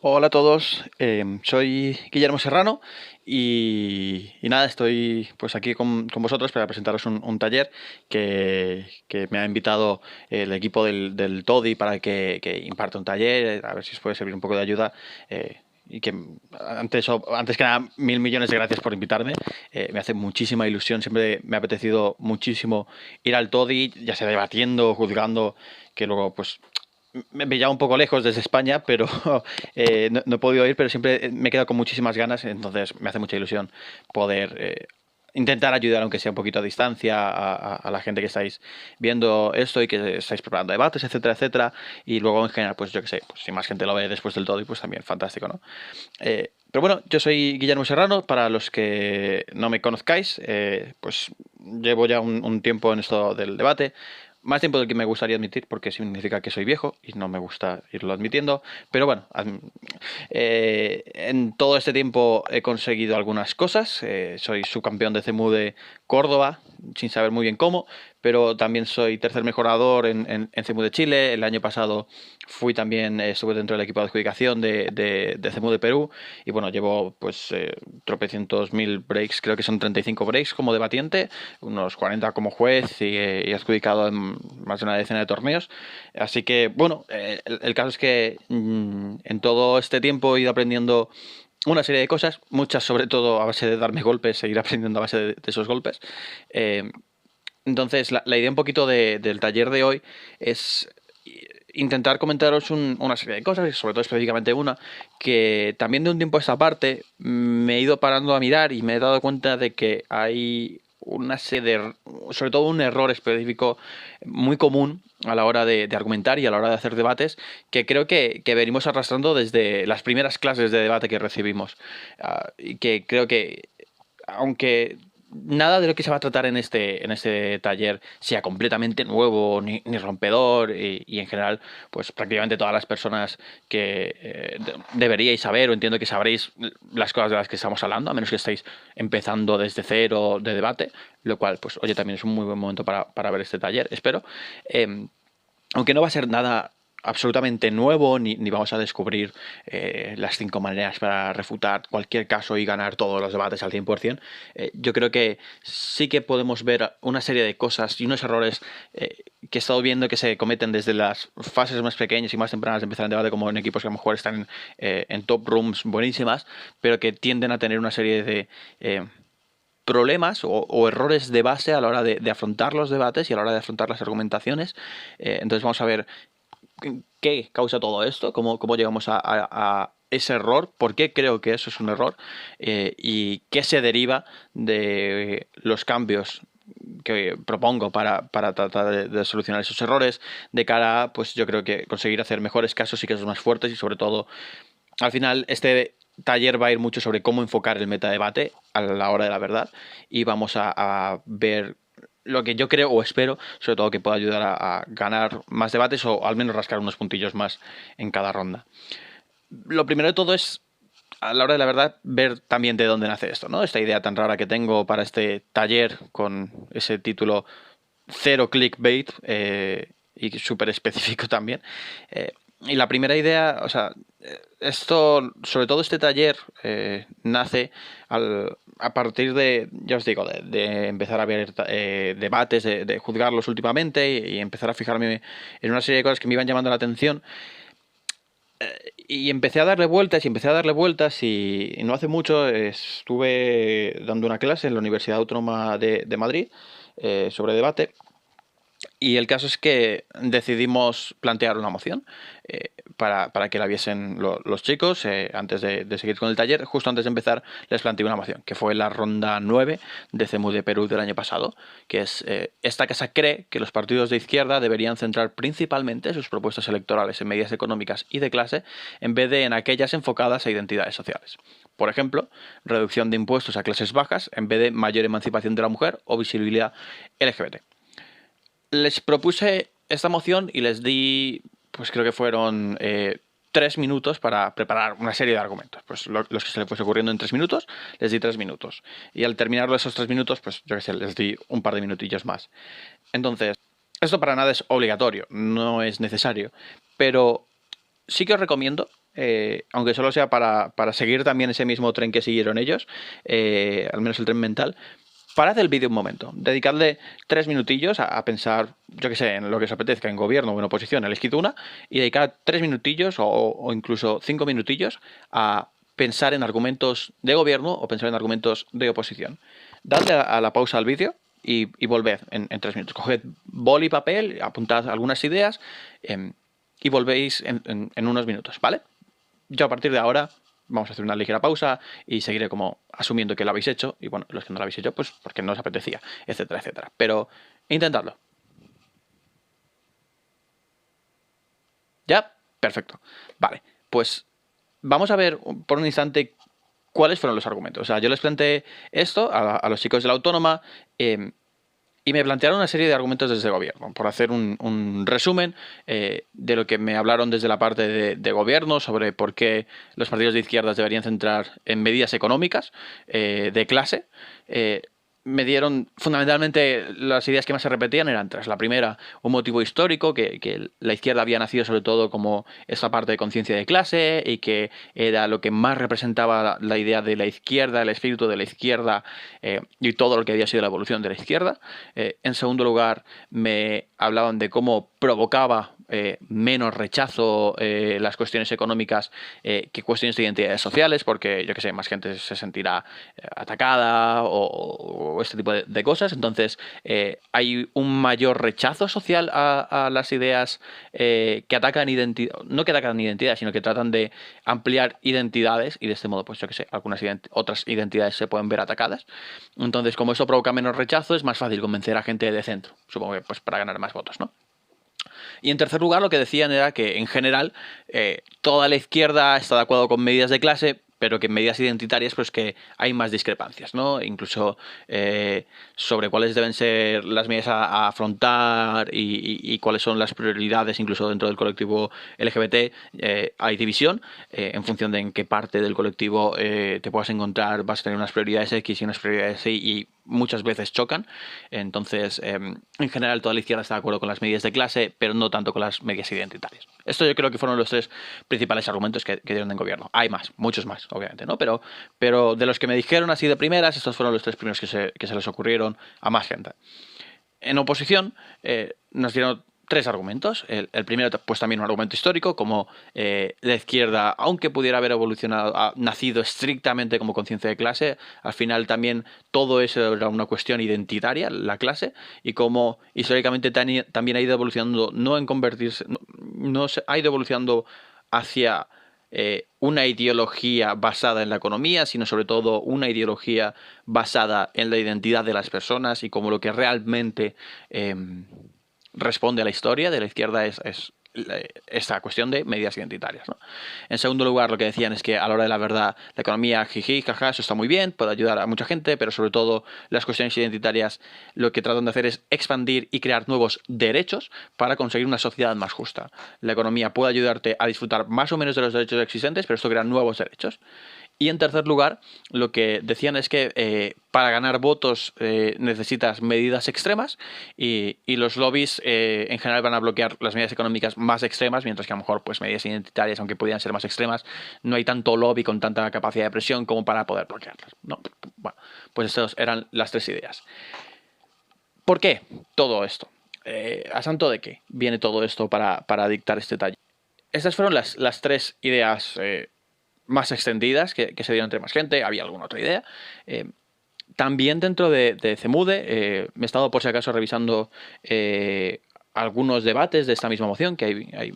Hola a todos, soy Guillermo Serrano y nada, estoy pues aquí con vosotros para presentaros un taller que me ha invitado el equipo del TODI para que imparte un taller, a ver si os puede servir un poco de ayuda. Y que antes que nada, mil millones de gracias por invitarme. Me hace muchísima ilusión, siempre me ha apetecido muchísimo ir al TODI, ya sea debatiendo, juzgando, que luego pues me pillaba un poco lejos desde España, pero no he podido ir, pero siempre me he quedado con muchísimas ganas, entonces me hace mucha ilusión poder intentar ayudar, aunque sea un poquito a distancia, a la gente que estáis viendo esto y que estáis preparando debates, etcétera, etcétera, y luego en general, pues yo qué sé, pues si más gente lo ve después del todo, y pues también fantástico, ¿no? Pero bueno, yo soy Guillermo Serrano, para los que no me conozcáis, pues llevo ya un tiempo en esto del debate, más tiempo del que me gustaría admitir, porque significa que soy viejo y no me gusta irlo admitiendo. Pero bueno, en todo este tiempo he conseguido algunas cosas. Soy subcampeón de CEMU de Córdoba, sin saber muy bien cómo, pero también soy tercer mejorador en CEMU de Chile. El año pasado fui también, estuve dentro del equipo de adjudicación de CEMU de Perú. Y bueno, llevo pues tropecientos mil breaks, creo que son 35 breaks como debatiente, unos 40 como juez y adjudicado en más de una decena de torneos. Así que bueno, el caso es que en todo este tiempo he ido aprendiendo una serie de cosas, muchas sobre todo a base de darme golpes, seguir aprendiendo a base de esos golpes. Eh, entonces, la idea un poquito del taller de hoy es intentar comentaros una serie de cosas, y sobre todo específicamente una, que también de un tiempo a esta parte me he ido parando a mirar y me he dado cuenta de que hay una serie de, sobre todo un error específico muy común a la hora de argumentar y a la hora de hacer debates, que creo que venimos arrastrando desde las primeras clases de debate que recibimos. Y que creo que, aunque nada de lo que se va a tratar en este taller sea completamente nuevo ni rompedor, y en general pues prácticamente todas las personas que deberíais saber, o entiendo que sabréis las cosas de las que estamos hablando, a menos que estéis empezando desde cero de debate, lo cual pues oye, también es un muy buen momento para ver este taller, espero. Eh, Aunque no va a ser nada absolutamente nuevo, ni vamos a descubrir las 5 maneras para refutar cualquier caso y ganar todos los debates al 100%, yo creo que sí que podemos ver una serie de cosas y unos errores que he estado viendo que se cometen desde las fases más pequeñas y más tempranas de empezar el debate, como en equipos que a lo mejor están en top rooms buenísimas, pero que tienden a tener una serie de problemas o errores de base a la hora de afrontar los debates y a la hora de afrontar las argumentaciones. Entonces vamos a ver qué causa todo esto, cómo llegamos a ese error, por qué creo que eso es un error, y qué se deriva de los cambios que propongo para tratar de solucionar esos errores de cara a, pues yo creo que conseguir hacer mejores casos y casos más fuertes, y sobre todo al final este taller va a ir mucho sobre cómo enfocar el metadebate a la hora de la verdad, y vamos a ver lo que yo creo o espero, sobre todo que pueda ayudar a ganar más debates o al menos rascar unos puntillos más en cada ronda. Lo primero de todo es, a la hora de la verdad, ver también de dónde nace esto, ¿no? Esta idea tan rara que tengo para este taller con ese título cero clickbait, y súper específico también. Y la primera idea, o sea, esto, sobre todo este taller, nace a partir de, ya os digo, de empezar a ver debates, de juzgarlos últimamente, y empezar a fijarme en una serie de cosas que me iban llamando la atención. Y empecé a darle vueltas y empecé a darle vueltas, y no hace mucho estuve dando una clase en la Universidad Autónoma de Madrid sobre debate. Y el caso es que decidimos plantear una moción para que la viesen los chicos. Antes de seguir con el taller, justo antes de empezar, les planteé una moción, que fue la ronda 9 de CEMU de Perú del año pasado, que es: esta casa cree que los partidos de izquierda deberían centrar principalmente sus propuestas electorales en medidas económicas y de clase, en vez de en aquellas enfocadas a identidades sociales. Por ejemplo, reducción de impuestos a clases bajas en vez de mayor emancipación de la mujer o visibilidad LGBT. Les propuse esta moción y les di, pues creo que fueron 3 minutos para preparar una serie de argumentos. Pues los que se les fuese ocurriendo en 3 minutos, les di 3 minutos. Y al terminar esos 3 minutos, pues yo qué sé, les di un par de minutillos más. Entonces, esto para nada es obligatorio, no es necesario. Pero sí que os recomiendo aunque solo sea para seguir también ese mismo tren que siguieron ellos, al menos el tren mental. Parad el vídeo un momento, dedicadle 3 minutillos a pensar, yo que sé, en lo que os apetezca, en gobierno o en oposición, elegid una, y dedicad 3 minutillos o incluso 5 minutillos a pensar en argumentos de gobierno o pensar en argumentos de oposición. Dadle a la pausa al vídeo y volved en 3 minutos. Coged boli y papel, apuntad algunas ideas y volvéis en unos minutos, ¿vale? Yo a partir de ahora vamos a hacer una ligera pausa y seguiré como asumiendo que lo habéis hecho. Y bueno, los que no lo habéis hecho, pues porque no os apetecía, etcétera, etcétera. Pero intentadlo. ¿Ya? Perfecto. Vale, pues vamos a ver por un instante cuáles fueron los argumentos. O sea, yo les planteé esto a los chicos de la Autónoma. Y me plantearon una serie de argumentos desde el gobierno. Por hacer un resumen de lo que me hablaron desde la parte de gobierno sobre por qué los partidos de izquierdas deberían centrar en medidas económicas de clase. Me dieron, fundamentalmente, las ideas que más se repetían eran tres. La primera, un motivo histórico, que la izquierda había nacido sobre todo como esta parte de conciencia de clase y que era lo que más representaba la idea de la izquierda, el espíritu de la izquierda y todo lo que había sido la evolución de la izquierda. En segundo lugar, me hablaban de cómo provocaba menos rechazo las cuestiones económicas que cuestiones de identidades sociales, porque yo que sé, más gente se sentirá atacada o este tipo de cosas. Entonces hay un mayor rechazo social a las ideas que atacan identidad, no que atacan identidad, sino que tratan de ampliar identidades y de este modo, pues yo que sé, otras identidades se pueden ver atacadas. Entonces, como esto provoca menos rechazo, es más fácil convencer a gente de centro, supongo que pues para ganar más votos, ¿no? Y en tercer lugar, lo que decían era que en general toda la izquierda está de acuerdo con medidas de clase, pero que en medidas identitarias pues que hay más discrepancias, ¿no? Incluso sobre cuáles deben ser las medidas a afrontar y cuáles son las prioridades, incluso dentro del colectivo LGBT hay división en función de en qué parte del colectivo te puedas encontrar, vas a tener unas prioridades X y unas prioridades Y muchas veces chocan. Entonces, en general toda la izquierda está de acuerdo con las medidas de clase, pero no tanto con las medidas identitarias. Esto yo creo que fueron los tres principales argumentos que dieron en gobierno. Hay más, muchos más, obviamente, ¿no? Pero de los que me dijeron así de primeras, estos fueron los tres primeros que se les ocurrieron a más gente. En oposición, nos dieron tres argumentos. El primero, pues también un argumento histórico, como la izquierda, aunque pudiera haber evolucionado, ha nacido estrictamente como conciencia de clase, al final también todo eso era una cuestión identitaria, la clase, y como históricamente también ha ido evolucionando, no en convertirse, no ha ido evolucionando hacia una ideología basada en la economía, sino sobre todo una ideología basada en la identidad de las personas y como lo que realmente responde a la historia de la izquierda es esta cuestión de medidas identitarias, ¿no? En segundo lugar, lo que decían es que a la hora de la verdad, la economía, jiji, jaja, eso está muy bien, puede ayudar a mucha gente, pero sobre todo las cuestiones identitarias lo que tratan de hacer es expandir y crear nuevos derechos para conseguir una sociedad más justa. La economía puede ayudarte a disfrutar más o menos de los derechos existentes, pero esto crea nuevos derechos. Y en tercer lugar, lo que decían es que para ganar votos necesitas medidas extremas y los lobbies en general van a bloquear las medidas económicas más extremas, mientras que a lo mejor pues medidas identitarias, aunque pudieran ser más extremas, no hay tanto lobby con tanta capacidad de presión como para poder bloquearlas, ¿no? Bueno, pues estas eran las tres ideas. ¿Por qué todo esto? ¿A santo de qué viene todo esto para dictar este taller? Estas fueron las tres ideas más extendidas que se dieron entre más gente. Había alguna otra idea. También dentro de CEMUDE me he estado por si acaso revisando algunos debates de esta misma moción, que hay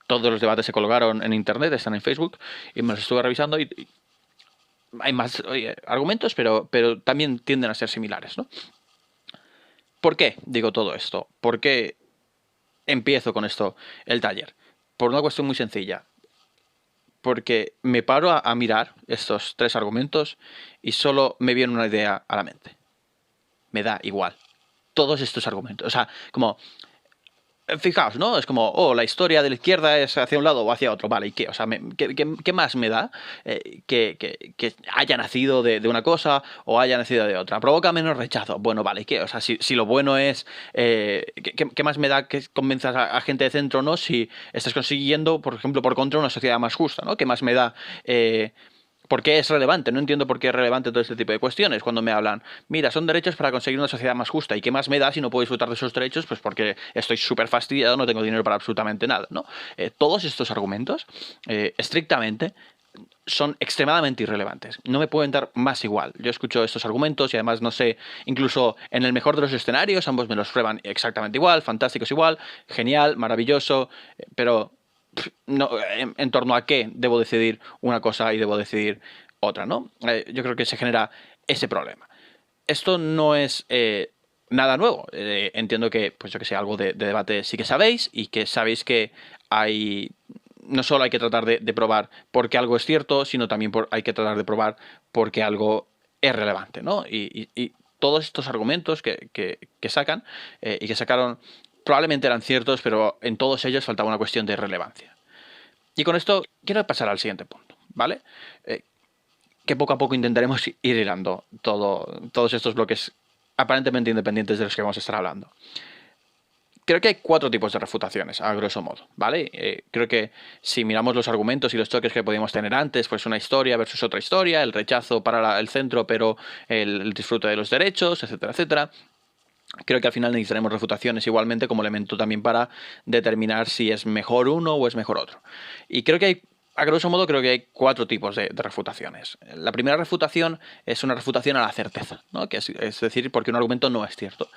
todos los debates se colgaron en internet, están en Facebook, y me los estuve revisando y hay más argumentos, pero también tienden a ser similares, ¿no? ¿Por qué digo todo esto? ¿Por qué empiezo con esto el taller? Por una cuestión muy sencilla. Porque me paro a mirar estos tres argumentos y solo me viene una idea a la mente. Me da igual. Todos estos argumentos. O sea, como Fijaos, ¿no? Es como, oh, la historia de la izquierda es hacia un lado o hacia otro. Vale, ¿y qué? O sea, ¿qué más me da que haya nacido de una cosa o haya nacido de otra? Provoca menos rechazo. Bueno, vale, ¿y qué? O sea, si lo bueno es... ¿qué más me da que convenzas a gente de centro, ¿no? Si estás consiguiendo, por ejemplo, por contra, una sociedad más justa, ¿no? ¿Qué más me da... ¿por qué es relevante? No entiendo por qué es relevante todo este tipo de cuestiones cuando me hablan, mira, son derechos para conseguir una sociedad más justa. ¿Y qué más me da si no puedo disfrutar de esos derechos? Pues porque estoy súper fastidiado, no tengo dinero para absolutamente nada, ¿no? Todos estos argumentos, estrictamente, son extremadamente irrelevantes. No me pueden dar más igual. Yo escucho estos argumentos y además no sé, incluso en el mejor de los escenarios, ambos me los prueban exactamente igual, fantásticos igual, genial, maravilloso, pero no, en torno a qué debo decidir una cosa y debo decidir otra, ¿no? Yo creo que se genera ese problema. Esto no es nada nuevo. Entiendo que, pues yo que sé, algo de debate sí que sabéis y que sabéis que hay... No solo hay que tratar de probar porque algo es cierto, sino también hay que tratar de probar porque algo es relevante, ¿no? Y todos estos argumentos que sacan y que sacaron probablemente eran ciertos, pero en todos ellos faltaba una cuestión de relevancia. Y con esto quiero pasar al siguiente punto, ¿vale? Que poco a poco intentaremos ir hilando todos estos bloques aparentemente independientes de los que vamos a estar hablando. Creo que hay 4 tipos de refutaciones, a grosso modo, ¿vale? Creo que si miramos los argumentos y los choques que podíamos tener antes, pues una historia versus otra historia, el rechazo para el centro, pero el disfrute de los derechos, etcétera, etcétera. Creo que al final necesitaremos refutaciones igualmente como elemento también para determinar si es mejor uno o es mejor otro. Y creo que hay, a grosso modo, creo que hay 4 tipos de refutaciones. La primera refutación es una refutación a la certeza, ¿no? Que es decir, porque un argumento no es cierto.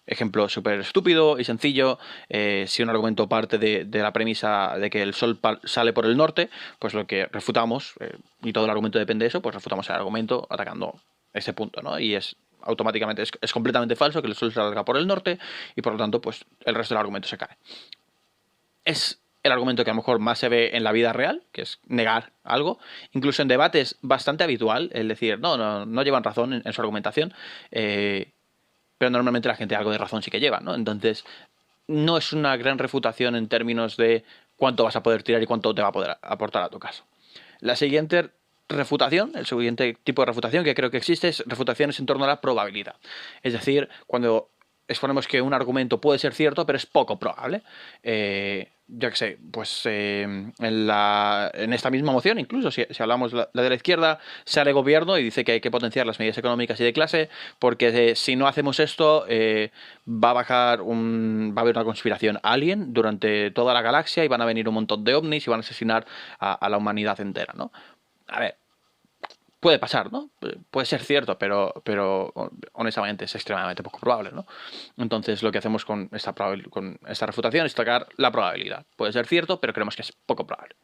Ejemplo súper estúpido y sencillo, si un argumento parte de la premisa de que el sol sale por el norte, pues lo que refutamos, y todo el argumento depende de eso, pues refutamos el argumento atacando ese punto, ¿no? Y automáticamente es completamente falso que el sol salga por el norte y por lo tanto pues el resto del argumento se cae. Es el argumento que a lo mejor más se ve en la vida real, que es negar algo, incluso en debates bastante habitual, el decir, no llevan razón en su argumentación, pero normalmente la gente algo de razón sí que lleva, ¿no? Entonces, no es una gran refutación en términos de cuánto vas a poder tirar y cuánto te va a poder aportar a tu caso. La siguiente refutación, el siguiente tipo de refutación que creo que existe es refutaciones en torno a la probabilidad. Es decir, cuando exponemos que un argumento puede ser cierto, pero es poco probable. Yo qué sé, pues en esta misma moción, incluso si hablamos la de la izquierda, sale gobierno y dice que hay que potenciar las medidas económicas y de clase, porque si no hacemos esto, va a haber una conspiración alien durante toda la galaxia y van a venir un montón de ovnis y van a asesinar a la humanidad entera, ¿no? A ver, puede pasar, ¿no? Puede ser cierto, pero honestamente es extremadamente poco probable, ¿no? Entonces lo que hacemos con esta refutación es tocar la probabilidad. Puede ser cierto, pero creemos que es poco probable.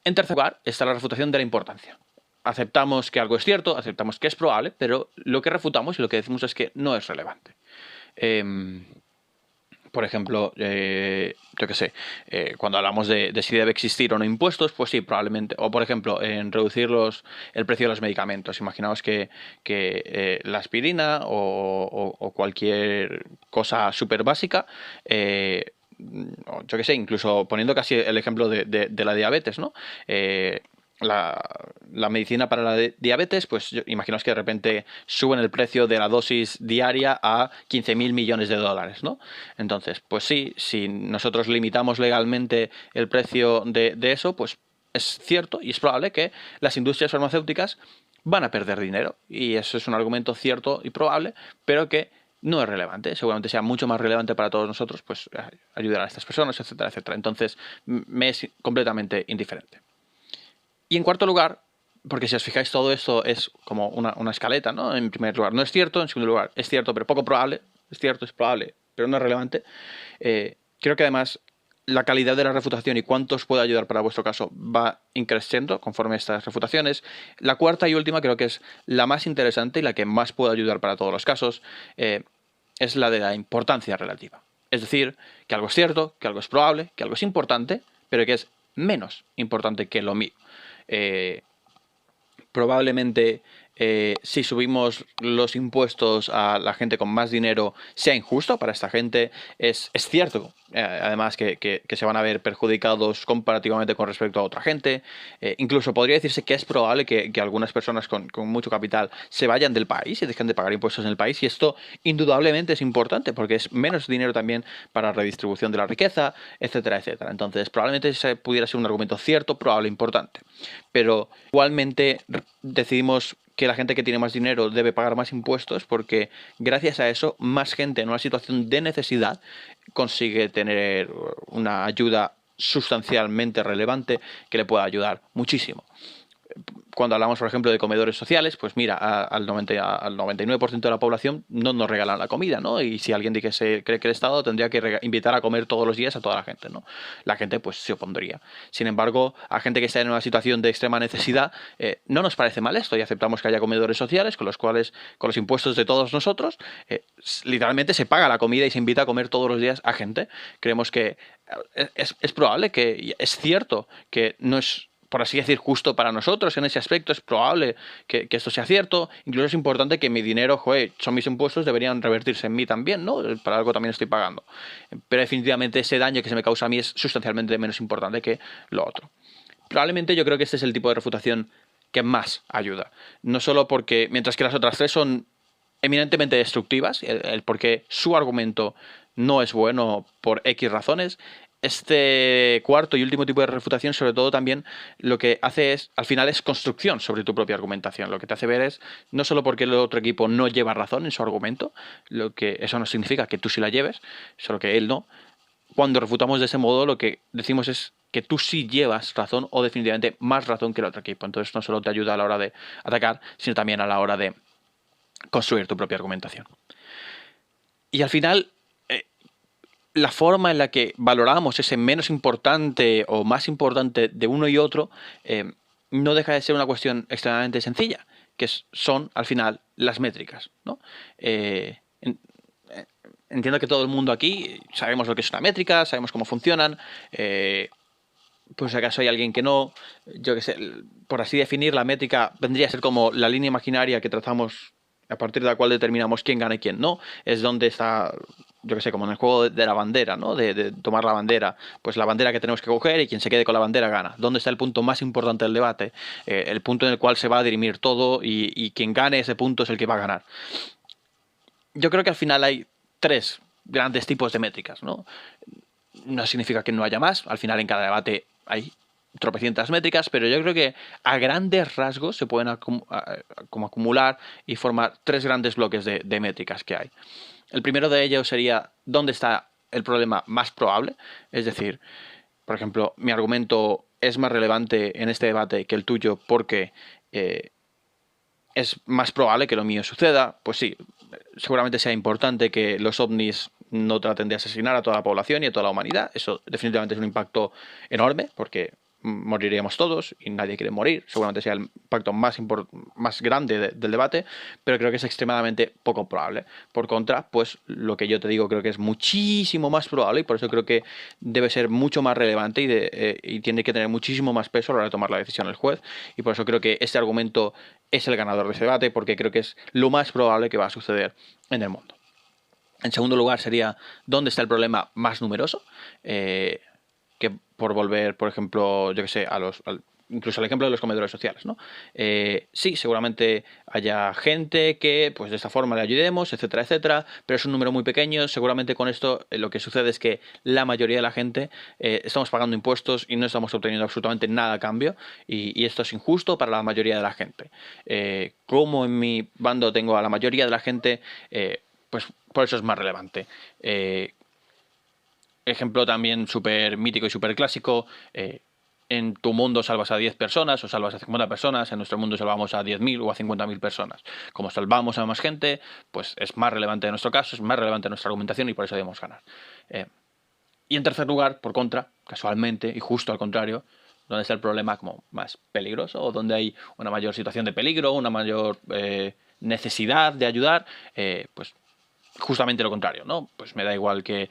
En tercer lugar está la refutación de la importancia. Aceptamos que algo es cierto, aceptamos que es probable, pero lo que refutamos y lo que decimos es que no es relevante. Por ejemplo, yo qué sé, cuando hablamos de si debe existir o no impuestos, pues sí, probablemente. O por ejemplo, en reducir el precio de los medicamentos. Imaginaos que la aspirina o cualquier cosa súper básica, yo qué sé, incluso poniendo casi el ejemplo de la diabetes, ¿no? La medicina para la diabetes, pues imaginaos que de repente suben el precio de la dosis diaria a 15.000 millones de dólares, ¿no? Entonces, pues sí, si nosotros limitamos legalmente el precio de eso, pues es cierto y es probable que las industrias farmacéuticas van a perder dinero. Y eso es un argumento cierto y probable, pero que no es relevante. Seguramente sea mucho más relevante para todos nosotros, pues ayudar a estas personas, etcétera, etcétera. Entonces, me es completamente indiferente. Y en cuarto lugar, porque si os fijáis todo esto es como una escaleta, ¿no? En primer lugar, no es cierto. En segundo lugar, es cierto, pero poco probable. Es cierto, es probable, pero no es relevante. Creo que además la calidad de la refutación y cuánto os puede ayudar para vuestro caso va increciendo conforme a estas refutaciones. La cuarta y última creo que es la más interesante y la que más puede ayudar para todos los casos. Es la de la importancia relativa. Es decir, que algo es cierto, que algo es probable, que algo es importante, pero que es menos importante que lo mío. Probablemente si subimos los impuestos a la gente con más dinero, sea injusto para esta gente. Es cierto, además, que se van a ver perjudicados comparativamente con respecto a otra gente. Incluso podría decirse que es probable que algunas personas con mucho capital se vayan del país y dejen de pagar impuestos en el país. Y esto indudablemente es importante porque es menos dinero también para redistribución de la riqueza, etcétera, etcétera. Entonces, probablemente ese pudiera ser un argumento cierto, probable, importante. Pero igualmente decidimos que la gente que tiene más dinero debe pagar más impuestos porque gracias a eso más gente en una situación de necesidad consigue tener una ayuda sustancialmente relevante que le pueda ayudar muchísimo. Cuando hablamos, por ejemplo, de comedores sociales, pues mira, al 99% de la población no nos regalan la comida, ¿no? Y si alguien cree que el Estado tendría que invitar a comer todos los días a toda la gente, ¿no? La gente pues se opondría. Sin embargo, a gente que está en una situación de extrema necesidad, no nos parece mal esto y aceptamos que haya comedores sociales con los cuales, con los impuestos de todos nosotros, literalmente se paga la comida y se invita a comer todos los días a gente. Creemos que es probable que, es cierto que no es, por así decir, justo para nosotros en ese aspecto. Es probable que esto sea cierto. Incluso es importante que mi dinero, son mis impuestos, deberían revertirse en mí también, ¿no? Para algo también estoy pagando. Pero definitivamente ese daño que se me causa a mí es sustancialmente menos importante que lo otro. Probablemente yo creo que este es el tipo de refutación que más ayuda. No solo porque, mientras que las otras tres son eminentemente destructivas, el por qué su argumento no es bueno por X razones, este cuarto y último tipo de refutación, sobre todo, también lo que hace es, al final, es construcción sobre tu propia argumentación. Lo que te hace ver es, no solo porque el otro equipo no lleva razón en su argumento, lo que eso no significa que tú sí la lleves, solo que él no. Cuando refutamos de ese modo, lo que decimos es que tú sí llevas razón o definitivamente más razón que el otro equipo. Entonces no solo te ayuda a la hora de atacar, sino también a la hora de construir tu propia argumentación. Y al final, la forma en la que valoramos ese menos importante o más importante de uno y otro no deja de ser una cuestión extremadamente sencilla, que son al final las métricas, ¿no? Entiendo que todo el mundo aquí sabemos lo que es una métrica, sabemos cómo funcionan. Pues si acaso hay alguien que no, yo que sé, por así definir, la métrica vendría a ser como la línea imaginaria que trazamos a partir de la cual determinamos quién gana y quién no. Es donde está, yo que sé, como en el juego de la bandera, ¿no? De tomar la bandera. Pues la bandera que tenemos que coger y quien se quede con la bandera gana. ¿Dónde está el punto más importante del debate? El punto en el cual se va a dirimir todo y quien gane ese punto es el que va a ganar. Yo creo que al final hay tres grandes tipos de métricas, ¿no? No significa que no haya más. Al final en cada debate hay tropecientas métricas, pero yo creo que a grandes rasgos se pueden como acumular y formar tres grandes bloques de métricas que hay. El primero de ellos sería dónde está el problema más probable, es decir, por ejemplo, mi argumento es más relevante en este debate que el tuyo porque es más probable que lo mío suceda. Pues sí, seguramente sea importante que los ovnis no traten de asesinar a toda la población y a toda la humanidad. Eso definitivamente es un impacto enorme porque moriríamos todos y nadie quiere morir. Seguramente sea el impacto más grande del debate, pero creo que es extremadamente poco probable. Por contra, pues lo que yo te digo creo que es muchísimo más probable y por eso creo que debe ser mucho más relevante y tiene que tener muchísimo más peso a la hora de tomar la decisión el juez. Y por eso creo que este argumento es el ganador de ese debate, porque creo que es lo más probable que va a suceder en el mundo. En segundo lugar sería dónde está el problema más numeroso, que por volver, por ejemplo, yo que sé, incluso al ejemplo de los comedores sociales, ¿no? Sí, seguramente haya gente que pues de esta forma le ayudemos, etcétera, etcétera, pero es un número muy pequeño. Seguramente con esto lo que sucede es que la mayoría de la gente estamos pagando impuestos y no estamos obteniendo absolutamente nada a cambio, y esto es injusto para la mayoría de la gente. Como en mi bando tengo a la mayoría de la gente, pues por eso es más relevante. Ejemplo también súper mítico y súper clásico. En tu mundo salvas a 10 personas o salvas a 50 personas, en nuestro mundo salvamos a 10.000 o a 50.000 personas. Como salvamos a más gente, pues es más relevante en nuestro caso, es más relevante en nuestra argumentación y por eso debemos ganar. Y en tercer lugar, por contra, casualmente y justo al contrario, donde está el problema como más peligroso o donde hay una mayor situación de peligro, una mayor necesidad de ayudar, pues justamente lo contrario, ¿no? Pues me da igual que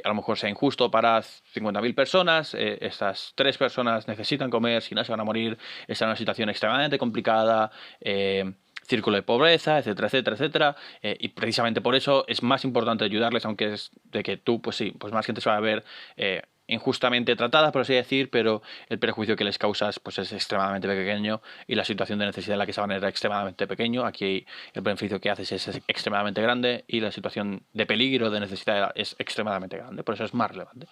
a lo mejor sea injusto para 50.000 personas, estas 3 personas necesitan comer, si no se van a morir, están en una situación extremadamente complicada, círculo de pobreza, etcétera, etcétera, etcétera. Y precisamente por eso es más importante ayudarles, aunque es de que tú, pues sí, pues más gente se va a ver injustamente tratada, por así decir, pero el perjuicio que les causas pues es extremadamente pequeño y la situación de necesidad en la que se van era extremadamente pequeño. Aquí el beneficio que haces es extremadamente grande y la situación de peligro, de necesidad es extremadamente grande, por eso es más relevante.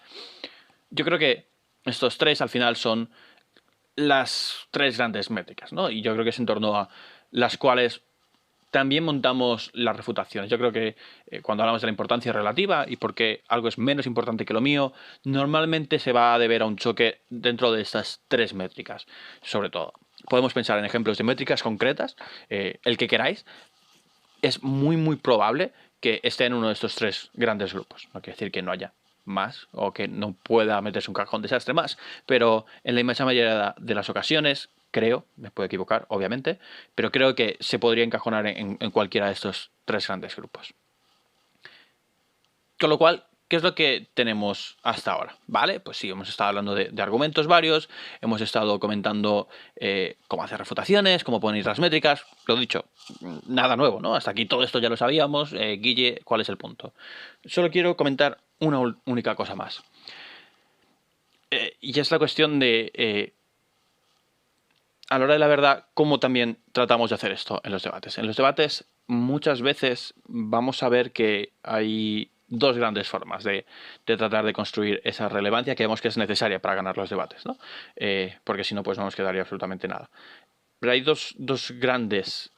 Yo creo que estos tres al final son las tres grandes métricas, ¿no? Y yo creo que es en torno a las cuales también montamos las refutaciones. Yo creo que cuando hablamos de la importancia relativa y por qué algo es menos importante que lo mío, normalmente se va a deber a un choque dentro de estas tres métricas, sobre todo. Podemos pensar en ejemplos de métricas concretas, el que queráis. Es muy, muy probable que esté en uno de estos tres grandes grupos. No quiere decir que no haya más o que no pueda meterse un cajón desastre más, pero en la inmensa mayoría de las ocasiones, creo, me puedo equivocar, obviamente, pero creo que se podría encajonar en cualquiera de estos tres grandes grupos. Con lo cual, ¿qué es lo que tenemos hasta ahora? ¿Vale? Pues sí, hemos estado hablando de argumentos varios, hemos estado comentando cómo hacer refutaciones, cómo poner las métricas, lo dicho, nada nuevo, ¿no? Hasta aquí todo esto ya lo sabíamos. Guille, ¿cuál es el punto? Solo quiero comentar una única cosa más. Y es la cuestión de, a la hora de la verdad, cómo también tratamos de hacer esto en los debates. En los debates muchas veces vamos a ver que hay dos grandes formas de tratar de construir esa relevancia que vemos que es necesaria para ganar los debates, ¿no? Porque si no, pues no nos quedaría absolutamente nada. Pero hay dos grandes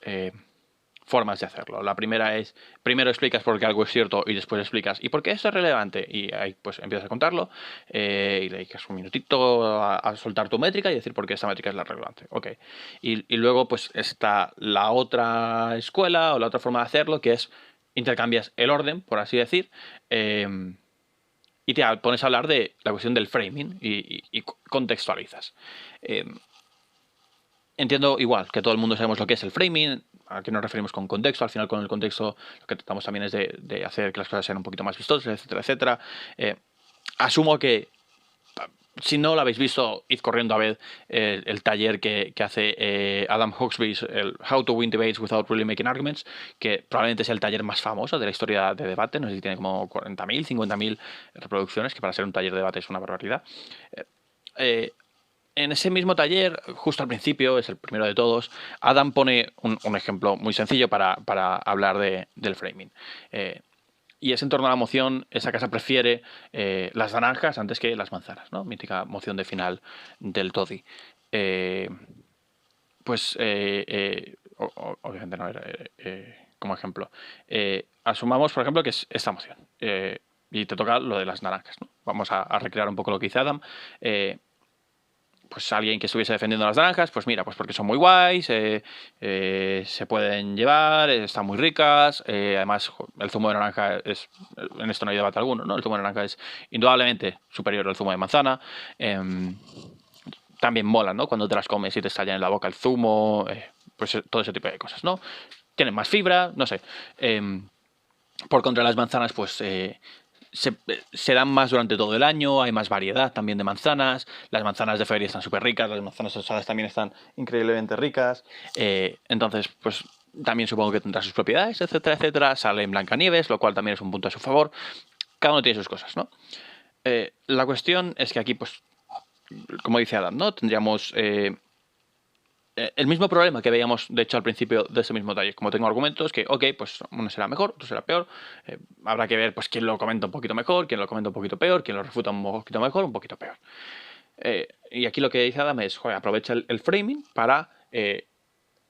formas de hacerlo. La primera es, primero explicas por qué algo es cierto y después explicas ¿y por qué esto es relevante? Y ahí pues empiezas a contarlo y le dedicas un minutito a soltar tu métrica y decir por qué esta métrica es la relevante. Ok. Y luego pues está la otra escuela o la otra forma de hacerlo, que es intercambias el orden, por así decir, y te pones a hablar de la cuestión del framing y contextualizas. Entiendo igual que todo el mundo sabemos lo que es el framing, a qué nos referimos con contexto. Al final, con el contexto, lo que tratamos también es de hacer que las cosas sean un poquito más vistosas, etcétera, etcétera. Asumo que, si no lo habéis visto, id corriendo a ver el taller que hace Adam Hawksby, el How to Win Debates Without Really Making Arguments, que probablemente es el taller más famoso de la historia de debate. No sé si tiene como 40.000, 50.000 reproducciones, que para ser un taller de debate es una barbaridad. En ese mismo taller, justo al principio, es el primero de todos, Adam pone un ejemplo muy sencillo para hablar del framing. Y es en torno a la moción, esa casa prefiere las naranjas antes que las manzanas, ¿no? Mítica moción de final del TODI. Obviamente no era como ejemplo. Asumamos, por ejemplo, que es esta moción. Y te toca lo de las naranjas, ¿no? Vamos a recrear un poco lo que dice Adam. Pues alguien que estuviese defendiendo las naranjas, pues mira, pues porque son muy guays, se pueden llevar, están muy ricas, además el zumo de naranja en esto no hay debate alguno, ¿no? El zumo de naranja es indudablemente superior al zumo de manzana. También molan, ¿no? Cuando te las comes y te estallan en la boca el zumo, pues todo ese tipo de cosas, ¿no? Tienen más fibra, no sé. Por contra, las manzanas, pues se dan más durante todo el año, hay más variedad también de manzanas, las manzanas de feria están súper ricas, las manzanas osadas también están increíblemente ricas, entonces pues también supongo que tendrá sus propiedades, etcétera, etcétera. Sale en Blancanieves, lo cual también es un punto a su favor. Cada uno tiene sus cosas, ¿no? La cuestión es que aquí, pues, como dice Adam, ¿no? Tendríamos el mismo problema que veíamos, de hecho, al principio de ese mismo taller. Como tengo argumentos que, ok, pues uno será mejor, otro será peor. Habrá que ver pues quién lo comenta un poquito mejor, quién lo comenta un poquito peor, quién lo refuta un poquito mejor, un poquito peor. Y aquí lo que dice Adam es, joder, aprovecha el framing para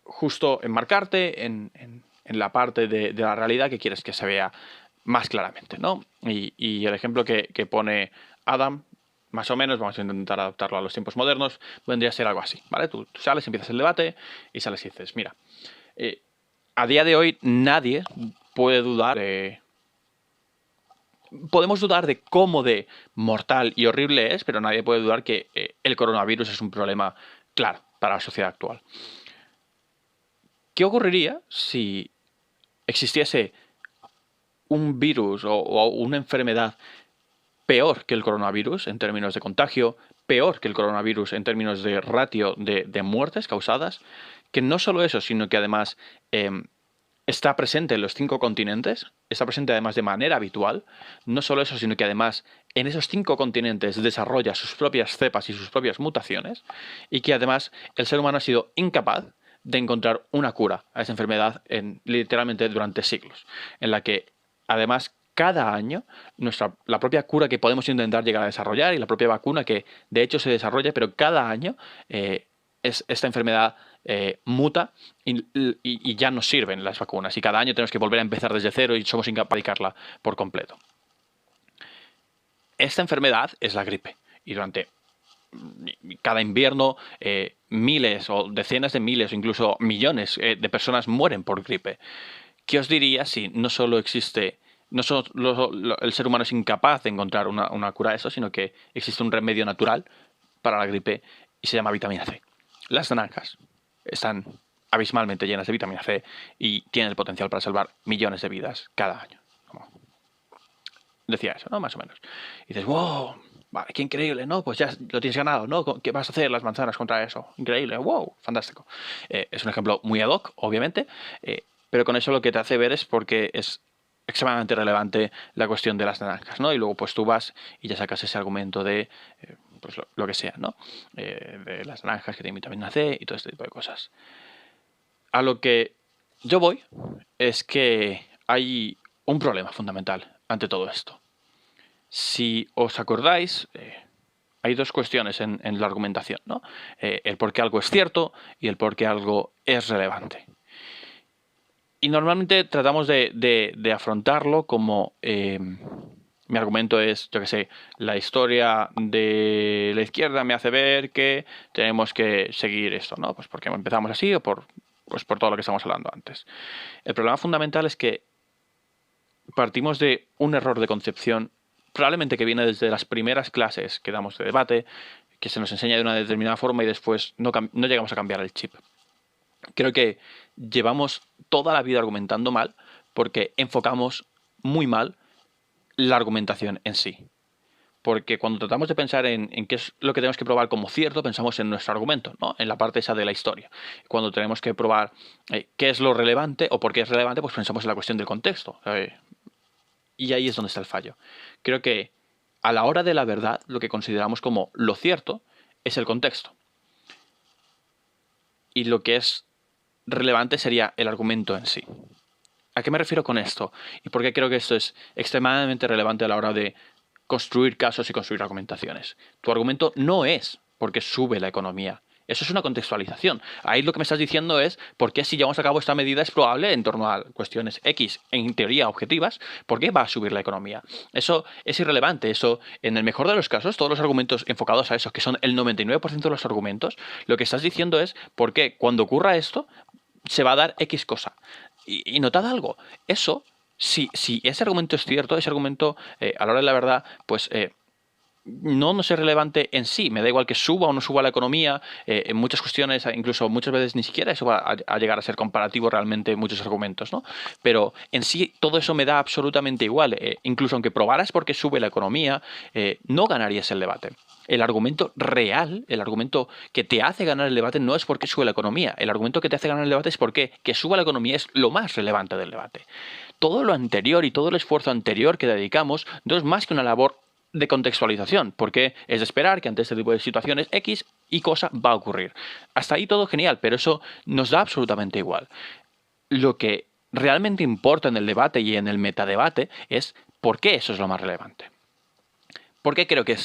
justo enmarcarte en la parte de la realidad que quieres que se vea más claramente, ¿no? Y el ejemplo que pone Adam, más o menos, vamos a intentar adaptarlo a los tiempos modernos, vendría a ser algo así, ¿vale? Tú sales, empiezas el debate y sales y dices, mira, a día de hoy nadie puede dudar de... Podemos dudar de cómo de mortal y horrible es, pero nadie puede dudar que el coronavirus es un problema claro para la sociedad actual. ¿Qué ocurriría si existiese un virus o una enfermedad peor que el coronavirus en términos de contagio, peor que el coronavirus en términos de ratio de muertes causadas, que no solo eso, sino que además está presente en los 5 continentes, está presente además de manera habitual, no solo eso, sino que además en esos 5 continentes desarrolla sus propias cepas y sus propias mutaciones, y que además el ser humano ha sido incapaz de encontrar una cura a esa enfermedad literalmente durante siglos, en la que además cada año la propia cura que podemos intentar llegar a desarrollar y la propia vacuna que de hecho se desarrolla, pero cada año esta enfermedad muta y ya no sirven las vacunas y cada año tenemos que volver a empezar desde cero y somos incapaces de erradicarla por completo. Esta enfermedad es la gripe y durante cada invierno miles o decenas de miles o incluso millones de personas mueren por gripe. ¿Qué os diría si no solo existe, no solo el ser humano es incapaz de encontrar una cura a eso, sino que existe un remedio natural para la gripe y se llama vitamina C? Las naranjas están abismalmente llenas de vitamina C y tienen el potencial para salvar millones de vidas cada año. Como decía eso, ¿no? Más o menos. Y dices, wow, vale, qué increíble, ¿no? Pues ya lo tienes ganado, ¿no? ¿Qué vas a hacer las manzanas contra eso? Increíble, wow, fantástico. Es un ejemplo muy ad hoc, obviamente, pero con eso lo que te hace ver es porque es extremadamente relevante la cuestión de las naranjas, ¿no? Y luego pues tú vas y ya sacas ese argumento de pues lo que sea, ¿no? De las naranjas que tienen vitamina C y todo este tipo de cosas. A lo que yo voy es que hay un problema fundamental ante todo esto. Si os acordáis, hay 2 cuestiones en la argumentación, ¿no? El por qué algo es cierto y el por qué algo es relevante. Y normalmente tratamos de afrontarlo como mi argumento es, yo qué sé, la historia de la izquierda me hace ver que tenemos que seguir esto, ¿no? Pues porque empezamos así o por todo lo que estamos hablando antes. El problema fundamental es que partimos de un error de concepción, probablemente que viene desde las primeras clases que damos de debate, que se nos enseña de una determinada forma y después no llegamos a cambiar el chip. Creo que llevamos toda la vida argumentando mal porque enfocamos muy mal la argumentación en sí. Porque cuando tratamos de pensar en qué es lo que tenemos que probar como cierto, pensamos en nuestro argumento, ¿no? En la parte esa de la historia. Cuando tenemos que probar qué es lo relevante o por qué es relevante, pues pensamos en la cuestión del contexto. Y ahí es donde está el fallo. Creo que a la hora de la verdad, lo que consideramos como lo cierto es el contexto. Y lo que es relevante sería el argumento en sí. ¿A qué me refiero con esto? ¿Y por qué creo que esto es extremadamente relevante a la hora de construir casos y construir argumentaciones? Tu argumento no es porque sube la economía. Eso es una contextualización. Ahí lo que me estás diciendo es por qué si llevamos a cabo esta medida es probable en torno a cuestiones X, en teoría objetivas, ¿por qué va a subir la economía? Eso es irrelevante. Eso, en el mejor de los casos, todos los argumentos enfocados a eso, que son el 99% de los argumentos, lo que estás diciendo es por qué cuando ocurra esto se va a dar X cosa. Y notad algo, eso, si ese argumento es cierto, ese argumento a la hora de la verdad, pues no es relevante en sí. Me da igual que suba o no suba la economía. En muchas cuestiones, incluso muchas veces ni siquiera eso va a llegar a ser comparativo realmente en muchos argumentos, ¿no? Pero en sí todo eso me da absolutamente igual. Incluso aunque probaras por qué sube la economía, no ganarías el debate. El argumento real, el argumento que te hace ganar el debate no es por qué sube la economía. El argumento que te hace ganar el debate es por qué que suba la economía es lo más relevante del debate. Todo lo anterior y todo el esfuerzo anterior que dedicamos no es más que una labor de contextualización, porque es de esperar que ante este tipo de situaciones X y cosa va a ocurrir. Hasta ahí todo genial, pero eso nos da absolutamente igual. Lo que realmente importa en el debate y en el metadebate es por qué eso es lo más relevante. ¿Por qué creo que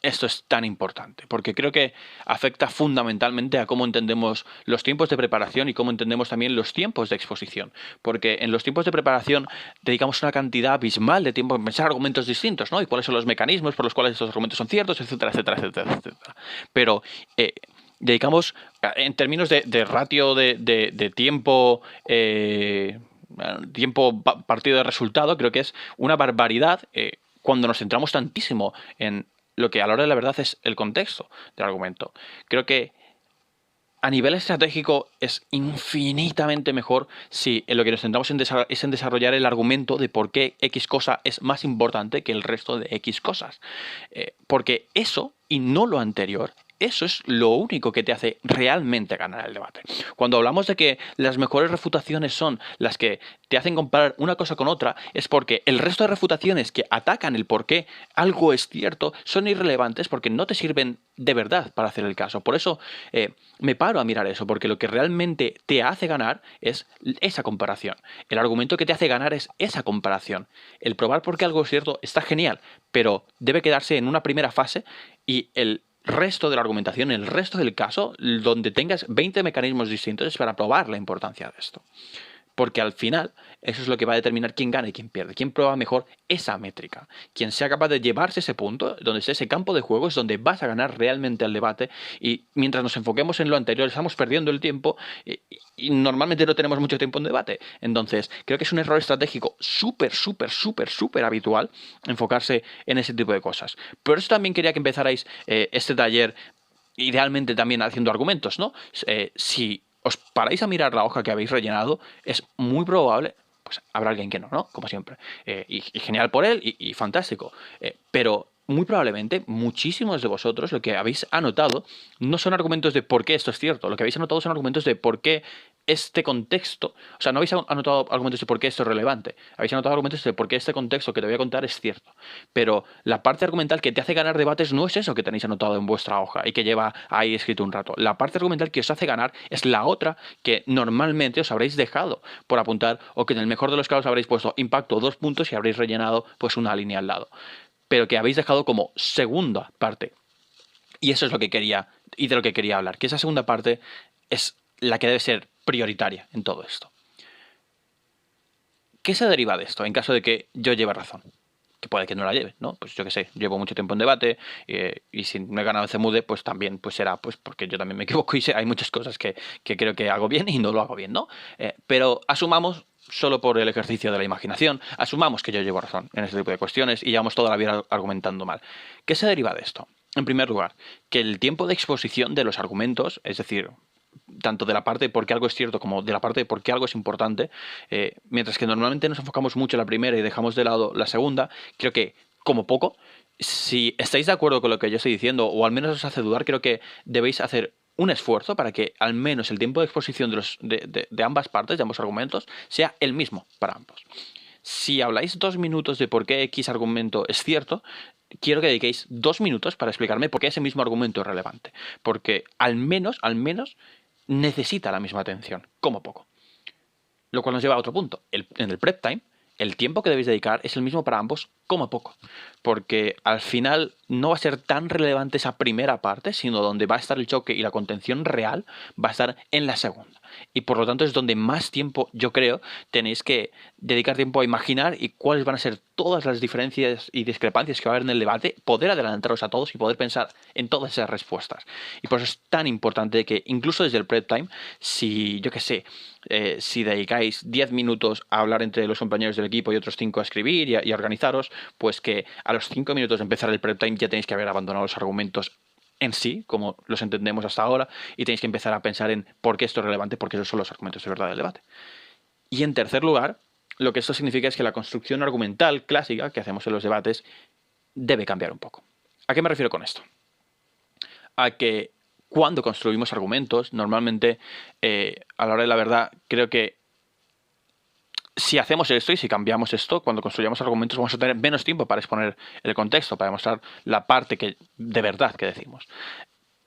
esto es tan importante? Porque creo que afecta fundamentalmente a cómo entendemos los tiempos de preparación y cómo entendemos también los tiempos de exposición. Porque en los tiempos de preparación dedicamos una cantidad abismal de tiempo a pensar argumentos distintos, ¿no? Y cuáles son los mecanismos por los cuales estos argumentos son ciertos, etcétera, etcétera, etcétera, etcétera. Pero dedicamos, en términos de ratio de tiempo... tiempo partido de resultado, creo que es una barbaridad cuando nos centramos tantísimo en lo que a la hora de la verdad es el contexto del argumento. Creo que a nivel estratégico es infinitamente mejor si en lo que nos centramos es en desarrollar el argumento de por qué X cosa es más importante que el resto de X cosas. Porque eso, y no lo anterior, eso es lo único que te hace realmente ganar el debate. Cuando hablamos de que las mejores refutaciones son las que te hacen comparar una cosa con otra, es porque el resto de refutaciones que atacan el por qué algo es cierto son irrelevantes porque no te sirven de verdad para hacer el caso. Por eso me paro a mirar eso, porque lo que realmente te hace ganar es esa comparación. El argumento que te hace ganar es esa comparación. El probar por qué algo es cierto está genial, pero debe quedarse en una primera fase y el resto de la argumentación, el resto del caso, donde tengas 20 mecanismos distintos es para probar la importancia de esto. Porque al final eso es lo que va a determinar quién gana y quién pierde, quién prueba mejor esa métrica. Quien sea capaz de llevarse ese punto, donde esté ese campo de juego, es donde vas a ganar realmente el debate. Y mientras nos enfoquemos en lo anterior, estamos perdiendo el tiempo y normalmente no tenemos mucho tiempo en debate. Entonces, creo que es un error estratégico súper habitual enfocarse en ese tipo de cosas. Por eso también quería que empezarais este taller idealmente también haciendo argumentos, ¿no? Si os paráis a mirar la hoja que habéis rellenado, es muy probable, pues habrá alguien que no, ¿no? Como siempre. Y genial por él y fantástico. Pero muy probablemente muchísimos de vosotros lo que habéis anotado no son argumentos de por qué esto es cierto. Lo que habéis anotado son argumentos de por qué este contexto, o sea, no habéis anotado argumentos de por qué esto es relevante, habéis anotado argumentos de por qué este contexto que te voy a contar es cierto, pero la parte argumental que te hace ganar debates no es eso que tenéis anotado en vuestra hoja y que lleva ahí escrito un rato. La parte argumental que os hace ganar es la otra que normalmente os habréis dejado por apuntar o que en el mejor de los casos habréis puesto impacto 2 puntos y habréis rellenado pues una línea al lado, pero que habéis dejado como segunda parte. Y eso es lo que quería y de lo que quería hablar, que esa segunda parte es la que debe ser prioritaria en todo esto. ¿Qué se deriva de esto en caso de que yo lleve razón? Que puede que no la lleve, ¿no? Pues yo qué sé, llevo mucho tiempo en debate y si no he ganado el CEMUDE, pues también pues será pues porque yo también me equivoco y hay muchas cosas que creo que hago bien y no lo hago bien, ¿no? Pero asumamos, solo por el ejercicio de la imaginación, asumamos que yo llevo razón en este tipo de cuestiones y llevamos toda la vida argumentando mal. ¿Qué se deriva de esto? En primer lugar, que el tiempo de exposición de los argumentos, es decir, tanto de la parte de por qué algo es cierto como de la parte de por qué algo es importante, mientras que normalmente nos enfocamos mucho en la primera y dejamos de lado la segunda, creo que, como poco, si estáis de acuerdo con lo que yo estoy diciendo o al menos os hace dudar, creo que debéis hacer un esfuerzo para que al menos el tiempo de exposición de ambas partes, de ambos argumentos, sea el mismo para ambos. Si habláis 2 minutos de por qué X argumento es cierto, quiero que dediquéis 2 minutos para explicarme por qué ese mismo argumento es relevante. Porque al menos, necesita la misma atención, como poco. Lo cual nos lleva a otro punto. En el prep time, el tiempo que debéis dedicar es el mismo para ambos, como poco. Porque al final no va a ser tan relevante esa primera parte, sino donde va a estar el choque y la contención real va a estar en la segunda. Y por lo tanto es donde más tiempo, yo creo, tenéis que dedicar tiempo a imaginar y cuáles van a ser todas las diferencias y discrepancias que va a haber en el debate, poder adelantaros a todos y poder pensar en todas esas respuestas. Y por eso es tan importante que incluso desde el prep time, si, yo qué sé, si dedicáis 10 minutos a hablar entre los compañeros del equipo y otros 5 a escribir y a organizaros, pues que a los 5 minutos de empezar el prep time ya tenéis que haber abandonado los argumentos en sí, como los entendemos hasta ahora, y tenéis que empezar a pensar en por qué esto es relevante, porque esos son los argumentos de verdad del debate. Y en tercer lugar, lo que esto significa es que la construcción argumental clásica que hacemos en los debates debe cambiar un poco. ¿A qué me refiero con esto? A que cuando construimos argumentos, normalmente, a la hora de la verdad, creo que si hacemos esto y si cambiamos esto, cuando construyamos argumentos vamos a tener menos tiempo para exponer el contexto, para demostrar la parte de verdad que decimos.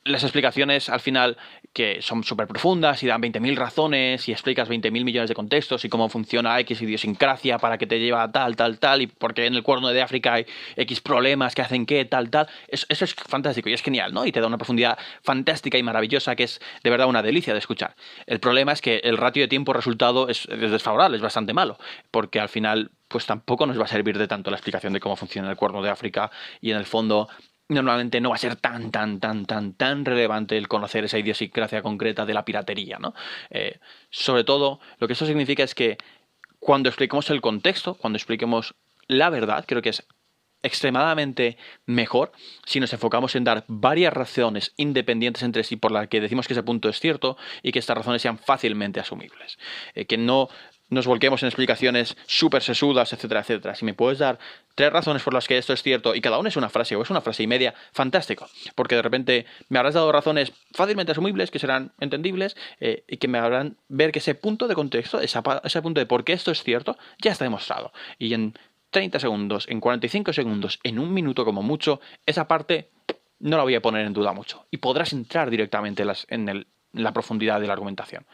Las explicaciones al final que son súper profundas y dan 20.000 razones y explicas 20.000 millones de contextos y cómo funciona X idiosincrasia para que te lleva a tal y porque en el Cuerno de África hay X problemas que hacen que tal. Eso es fantástico y es genial, ¿no? Y te da una profundidad fantástica y maravillosa que es de verdad una delicia de escuchar. El problema es que el ratio de tiempo-resultado es desfavorable, es bastante malo, porque al final pues tampoco nos va a servir de tanto la explicación de cómo funciona el Cuerno de África y en el fondo normalmente no va a ser tan relevante el conocer esa idiosincrasia concreta de la piratería, ¿no? Sobre todo, lo que eso significa es que cuando expliquemos el contexto, cuando expliquemos la verdad, creo que es extremadamente mejor si nos enfocamos en dar varias razones independientes entre sí por las que decimos que ese punto es cierto y que estas razones sean fácilmente asumibles. Que no nos volquemos en explicaciones súper sesudas, etcétera, etcétera. Si me puedes dar 3 razones por las que esto es cierto y cada una es una frase o es una frase y media, fantástico. Porque de repente me habrás dado razones fácilmente asumibles, que serán entendibles y que me harán ver que ese punto de contexto, ese punto de por qué esto es cierto, ya está demostrado. Y en 30 segundos, en 45 segundos, en un minuto como mucho, esa parte no la voy a poner en duda mucho. Y podrás entrar directamente en la profundidad de la argumentación.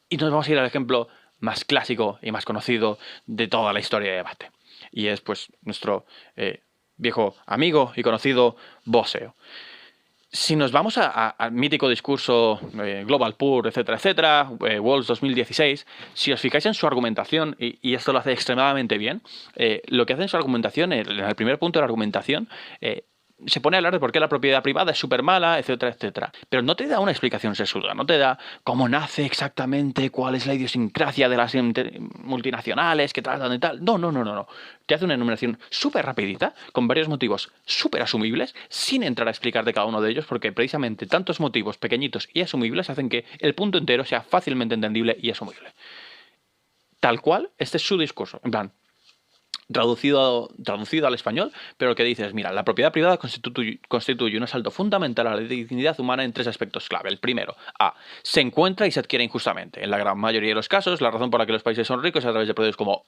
Y nos vamos a ir al ejemplo más clásico y más conocido de toda la historia de debate. Y es pues nuestro viejo amigo y conocido Bosseo. Si nos vamos al mítico discurso Global Poor, etcétera, etcétera, Walls 2016, si os fijáis en su argumentación, y esto lo hace extremadamente bien, lo que hace en su argumentación, en el primer punto de la argumentación, se pone a hablar de por qué la propiedad privada es súper mala, etcétera, etcétera. Pero no te da una explicación sesuda, no te da cómo nace exactamente, cuál es la idiosincrasia de las multinacionales que tratan de tal. No. Te hace una enumeración súper rapidita, con varios motivos súper asumibles, sin entrar a explicar de cada uno de ellos, porque precisamente tantos motivos pequeñitos y asumibles hacen que el punto entero sea fácilmente entendible y asumible. Tal cual, este es su discurso. En plan, traducido al español, pero lo que dice es, mira, la propiedad privada constituye un asalto fundamental a la dignidad humana en 3 aspectos clave. El primero, A, se encuentra y se adquiere injustamente. En la gran mayoría de los casos, la razón por la que los países son ricos es a través de procesos como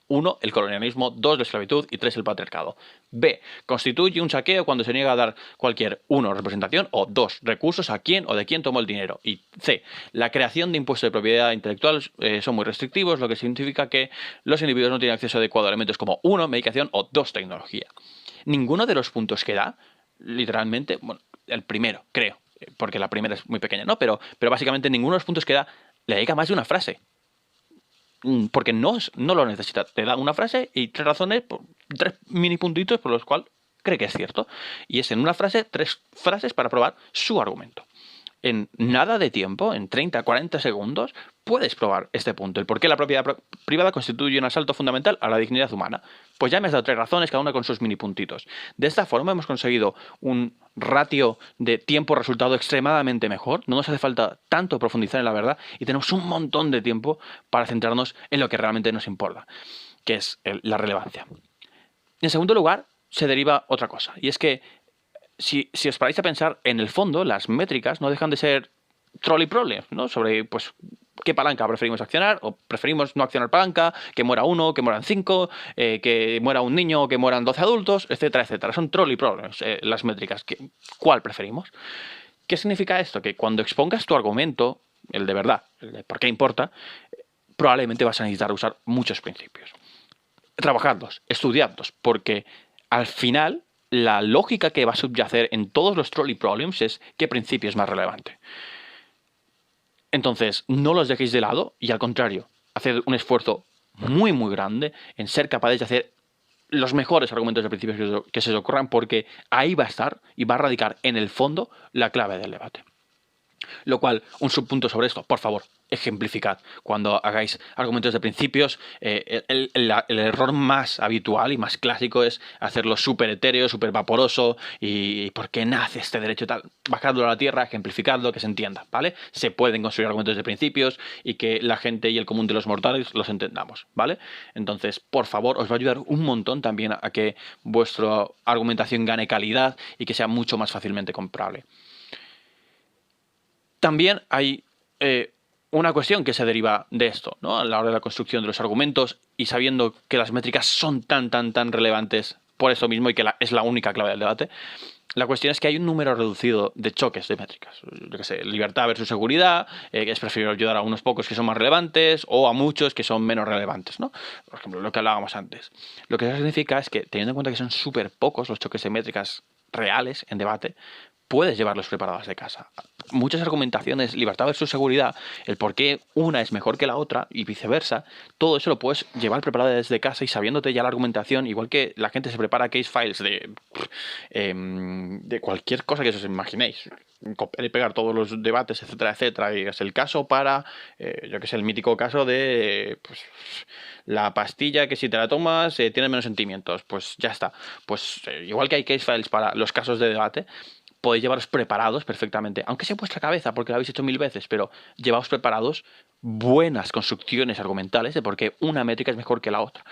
1, el colonialismo, 2, la esclavitud y 3, el patriarcado. B, constituye un saqueo cuando se niega a dar cualquier 1, representación o 2, recursos a quién o de quién tomó el dinero. Y C, la creación de impuestos de propiedad intelectual son muy restrictivos, lo que significa que los individuos no tienen acceso adecuado a elementos como 1, medicación o 2, tecnología. Ninguno de los puntos que da, literalmente, bueno, el primero, creo, porque la primera es muy pequeña, ¿no? Pero básicamente ninguno de los puntos que da le dedica más de una frase. Porque no lo necesita. Te da una frase y 3 razones, 3 mini puntitos por los cuales cree que es cierto. Y es en una frase, 3 frases para probar su argumento. En nada de tiempo, en 30, 40 segundos, puedes probar este punto. El por qué la propiedad privada constituye un asalto fundamental a la dignidad humana. Pues ya me has dado 3 razones, cada una con sus mini puntitos. De esta forma hemos conseguido un ratio de tiempo-resultado extremadamente mejor. No nos hace falta tanto profundizar en la verdad y tenemos un montón de tiempo para centrarnos en lo que realmente nos importa, que es la relevancia. En segundo lugar, se deriva otra cosa, y es que si os paráis a pensar, en el fondo, las métricas no dejan de ser trolley problems, ¿no? Sobre, pues, qué palanca preferimos accionar, o preferimos no accionar palanca, que muera 1, que mueran 5, que muera un niño o que mueran 12 adultos, etcétera, etcétera. Son trolley problems las métricas. ¿Cuál preferimos? ¿Qué significa esto? Que cuando expongas tu argumento, el de verdad, el de por qué importa, probablemente vas a necesitar usar muchos principios. Trabajadlos, estudiadlos, porque al final la lógica que va a subyacer en todos los trolley problems es qué principio es más relevante. Entonces, no los dejéis de lado y al contrario, haced un esfuerzo muy, muy grande en ser capaces de hacer los mejores argumentos de principios que se os ocurran, porque ahí va a estar y va a radicar en el fondo la clave del debate. Lo cual, un subpunto sobre esto, por favor, ejemplificad. Cuando hagáis argumentos de principios, el error más habitual y más clásico es hacerlo súper etéreo, súper vaporoso y ¿por qué nace este derecho tal? Bajadlo a la tierra, ejemplificadlo, que se entienda, ¿vale? Se pueden construir argumentos de principios y que la gente y el común de los mortales los entendamos, ¿vale? Entonces, por favor, os va a ayudar un montón también a que vuestra argumentación gane calidad y que sea mucho más fácilmente comprable. También hay una cuestión que se deriva de esto, ¿no? A la hora de la construcción de los argumentos y sabiendo que las métricas son tan relevantes por eso mismo y que es la única clave del debate. La cuestión es que hay un número reducido de choques de métricas. Yo qué sé, libertad versus seguridad, que es preferible ayudar a unos pocos que son más relevantes o a muchos que son menos relevantes, ¿no? Por ejemplo, lo que hablábamos antes. Lo que eso significa es que, teniendo en cuenta que son súper pocos los choques de métricas reales en debate, puedes llevarlos preparados de casa. Muchas argumentaciones, libertad versus seguridad, el por qué una es mejor que la otra y viceversa, todo eso lo puedes llevar preparado desde casa y sabiéndote ya la argumentación, igual que la gente se prepara case files de cualquier cosa que os imaginéis. Copiar y pegar todos los debates, etcétera, etcétera. Y es el caso para, yo que sé, el mítico caso de pues, la pastilla que si te la tomas tiene menos sentimientos. Pues ya está. Pues igual que hay case files para los casos de debate, podéis llevaros preparados perfectamente, aunque sea en vuestra cabeza, porque lo habéis hecho 1000 veces, pero llevaos preparados buenas construcciones argumentales de por qué una métrica es mejor que la otra.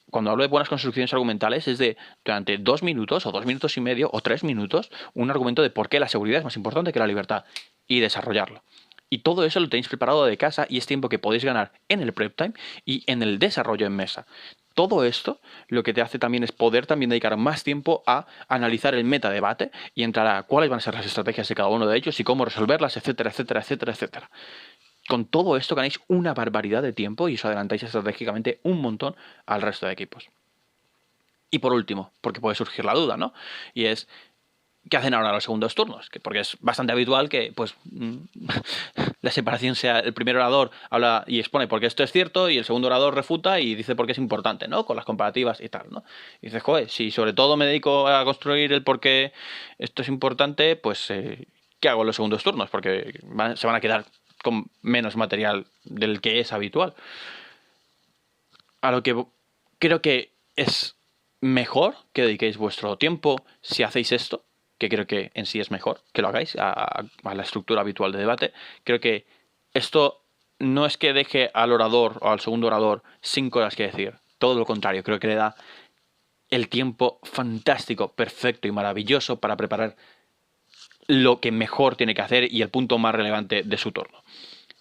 Cuando hablo de buenas construcciones argumentales es de durante 2 minutos o 2 minutos y medio o 3 minutos un argumento de por qué la seguridad es más importante que la libertad y desarrollarlo. Y todo eso lo tenéis preparado de casa y es tiempo que podéis ganar en el prep time y en el desarrollo en mesa. Todo esto lo que te hace también es poder también dedicar más tiempo a analizar el metadebate y entrar a cuáles van a ser las estrategias de cada uno de ellos y cómo resolverlas, etcétera, etcétera, etcétera, etcétera. Con todo esto ganáis una barbaridad de tiempo y os adelantáis estratégicamente un montón al resto de equipos. Y por último, porque puede surgir la duda, ¿no? Y es, ¿qué hacen ahora los segundos turnos? Porque es bastante habitual que pues la separación sea el primer orador habla y expone por qué esto es cierto y el segundo orador refuta y dice por qué es importante, ¿no? Con las comparativas y tal, ¿no? Y dices, joder, si sobre todo me dedico a construir el por qué esto es importante, pues ¿qué hago en los segundos turnos? Porque se van a quedar con menos material del que es habitual. A lo que creo que es mejor que dediquéis vuestro tiempo si hacéis esto, que creo que en sí es mejor que lo hagáis a la estructura habitual de debate. Creo que esto no es que deje al orador o al segundo orador sin cosas que decir. Todo lo contrario, creo que le da el tiempo fantástico, perfecto y maravilloso para preparar lo que mejor tiene que hacer y el punto más relevante de su turno.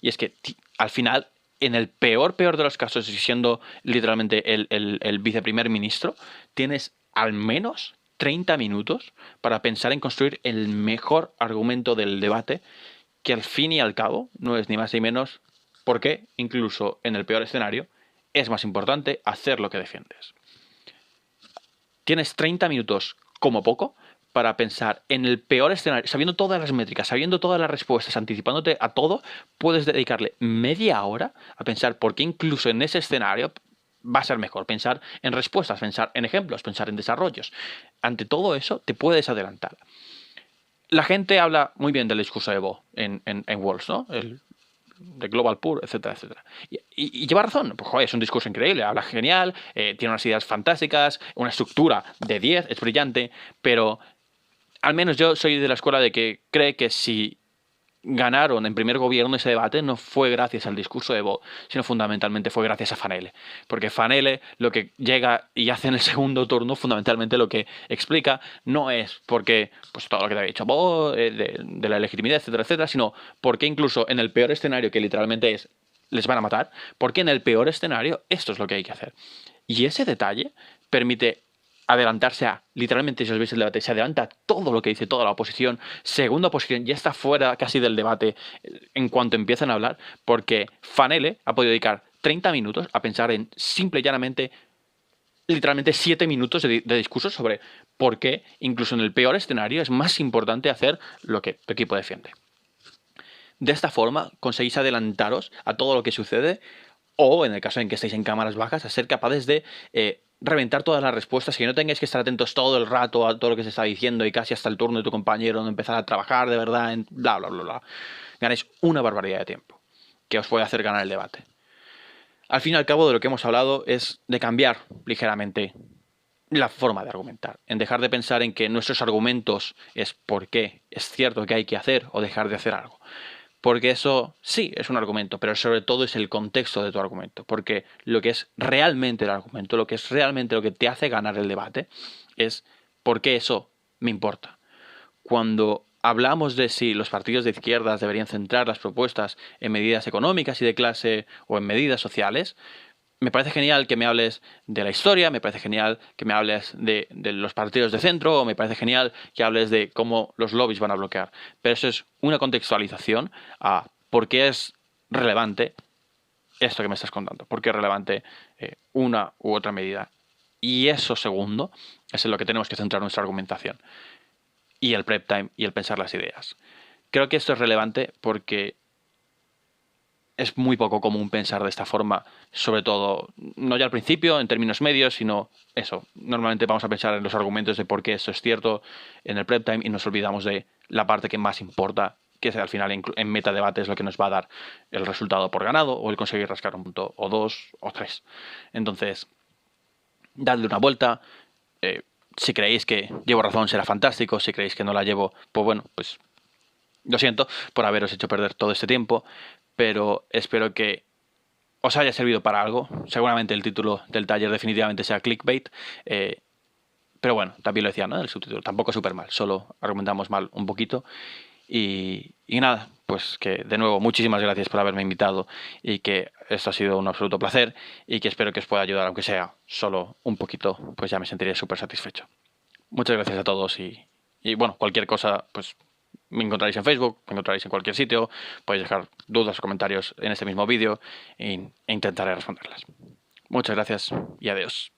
Y es que al final, en el peor de los casos, y siendo literalmente el viceprimer ministro, tienes al menos 30 minutos para pensar en construir el mejor argumento del debate, que al fin y al cabo no es ni más ni menos porque, incluso en el peor escenario, es más importante hacer lo que defiendes. Tienes 30 minutos como poco para pensar en el peor escenario, sabiendo todas las métricas, sabiendo todas las respuestas, anticipándote a todo, puedes dedicarle media hora a pensar por qué incluso en ese escenario va a ser mejor. Pensar en respuestas, pensar en ejemplos, pensar en desarrollos. Ante todo eso te puedes adelantar. La gente habla muy bien del discurso de Bo en Walls, ¿no? De Global Pur, etcétera, etcétera. Y lleva razón, pues joder, es un discurso increíble, habla genial, tiene unas ideas fantásticas, una estructura de 10, es brillante, pero al menos yo soy de la escuela de que cree que si ganaron en primer gobierno ese debate no fue gracias al discurso de Bo, sino fundamentalmente fue gracias a Fanele. Porque Fanele lo que llega y hace en el segundo turno, fundamentalmente lo que explica, no es porque pues todo lo que te había dicho Bo, de la legitimidad, etcétera, etcétera, sino porque incluso en el peor escenario, que literalmente es les van a matar, porque en el peor escenario esto es lo que hay que hacer. Y ese detalle permite adelantarse a, literalmente si os veis el debate, se adelanta a todo lo que dice toda la oposición, segunda oposición ya está fuera casi del debate en cuanto empiezan a hablar, porque Fanele ha podido dedicar 30 minutos a pensar en simple y llanamente, literalmente 7 minutos de discurso sobre por qué, incluso en el peor escenario, es más importante hacer lo que tu equipo defiende. De esta forma conseguís adelantaros a todo lo que sucede o, en el caso en que estéis en cámaras bajas, a ser capaces de reventar todas las respuestas, que no tengáis que estar atentos todo el rato a todo lo que se está diciendo y casi hasta el turno de tu compañero de empezar a trabajar de verdad en bla, bla, bla, bla. Ganáis una barbaridad de tiempo que os puede hacer ganar el debate. Al fin y al cabo, de lo que hemos hablado es de cambiar ligeramente la forma de argumentar, en dejar de pensar en que nuestros argumentos es por qué es cierto que hay que hacer o dejar de hacer algo. Porque eso sí es un argumento, pero sobre todo es el contexto de tu argumento. Porque lo que es realmente el argumento, lo que es realmente lo que te hace ganar el debate, es por qué eso me importa. Cuando hablamos de si los partidos de izquierdas deberían centrar las propuestas en medidas económicas y de clase o en medidas sociales, me parece genial que me hables de la historia, me parece genial que me hables de los partidos de centro, o me parece genial que hables de cómo los lobbies van a bloquear. Pero eso es una contextualización a por qué es relevante esto que me estás contando, por qué es relevante una u otra medida. Y eso segundo es en lo que tenemos que centrar nuestra argumentación. y el prep time y el pensar las ideas. Creo que esto es relevante porque es muy poco común pensar de esta forma, sobre todo, no ya al principio, en términos medios, sino eso. Normalmente vamos a pensar en los argumentos de por qué esto es cierto en el prep time y nos olvidamos de la parte que más importa, que es al final en metadebate es lo que nos va a dar el resultado por ganado o el conseguir rascar un punto o dos o tres. Entonces, dadle una vuelta. Si creéis que llevo razón, será fantástico. Si creéis que no la llevo, pues bueno, pues lo siento por haberos hecho perder todo este tiempo, pero espero que os haya servido para algo. Seguramente el título del taller definitivamente sea clickbait, pero bueno, también lo decía, ¿no? El subtítulo tampoco es súper mal, solo argumentamos mal un poquito. Y nada, pues que de nuevo muchísimas gracias por haberme invitado y que esto ha sido un absoluto placer y que espero que os pueda ayudar, aunque sea solo un poquito, pues ya me sentiré súper satisfecho. Muchas gracias a todos y bueno, cualquier cosa, pues me encontraréis en Facebook, me encontraréis en cualquier sitio, podéis dejar dudas o comentarios en este mismo vídeo e intentaré responderlas. Muchas gracias y adiós.